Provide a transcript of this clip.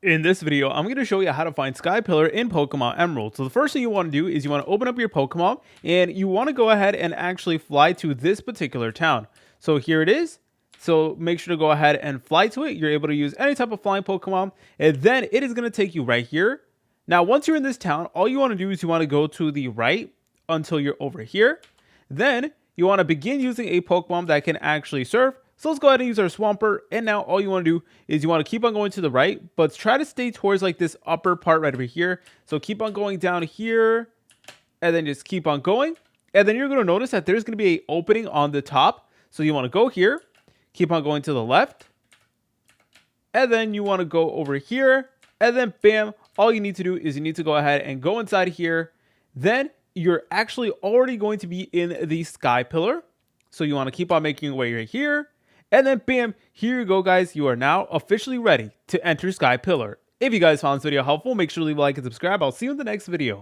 In this video, I'm going to show you how to find Sky Pillar in Pokemon Emerald. So the first thing you want to do is you want to open up your Pokemon and you want to go ahead and actually fly to this particular town. So here it is. So make sure to go ahead and fly to it. You're able to use any type of flying Pokemon, and then it is going to take you right here. Now, once you're in this town, all you want to do is you want to go to the right until you're over here. Then you want to begin using a Pokemon that can actually surf. So let's go ahead and use our Swampert. And now all you want to do is you want to keep on going to the right, but try to stay towards like this upper part right over here. So keep on going down here and then just keep on going. And then you're going to notice that there's going to be an opening on the top. So you want to go here, keep on going to the left. And then you want to go over here and then bam, all you need to do is you need to go ahead and go inside here. Then you're actually already going to be in the Sky Pillar. So you want to keep on making your way right here. And then bam, here you go guys, you are now officially ready to enter Sky Pillar. If you guys found this video helpful, make sure to leave a like and subscribe. I'll see you in the next video.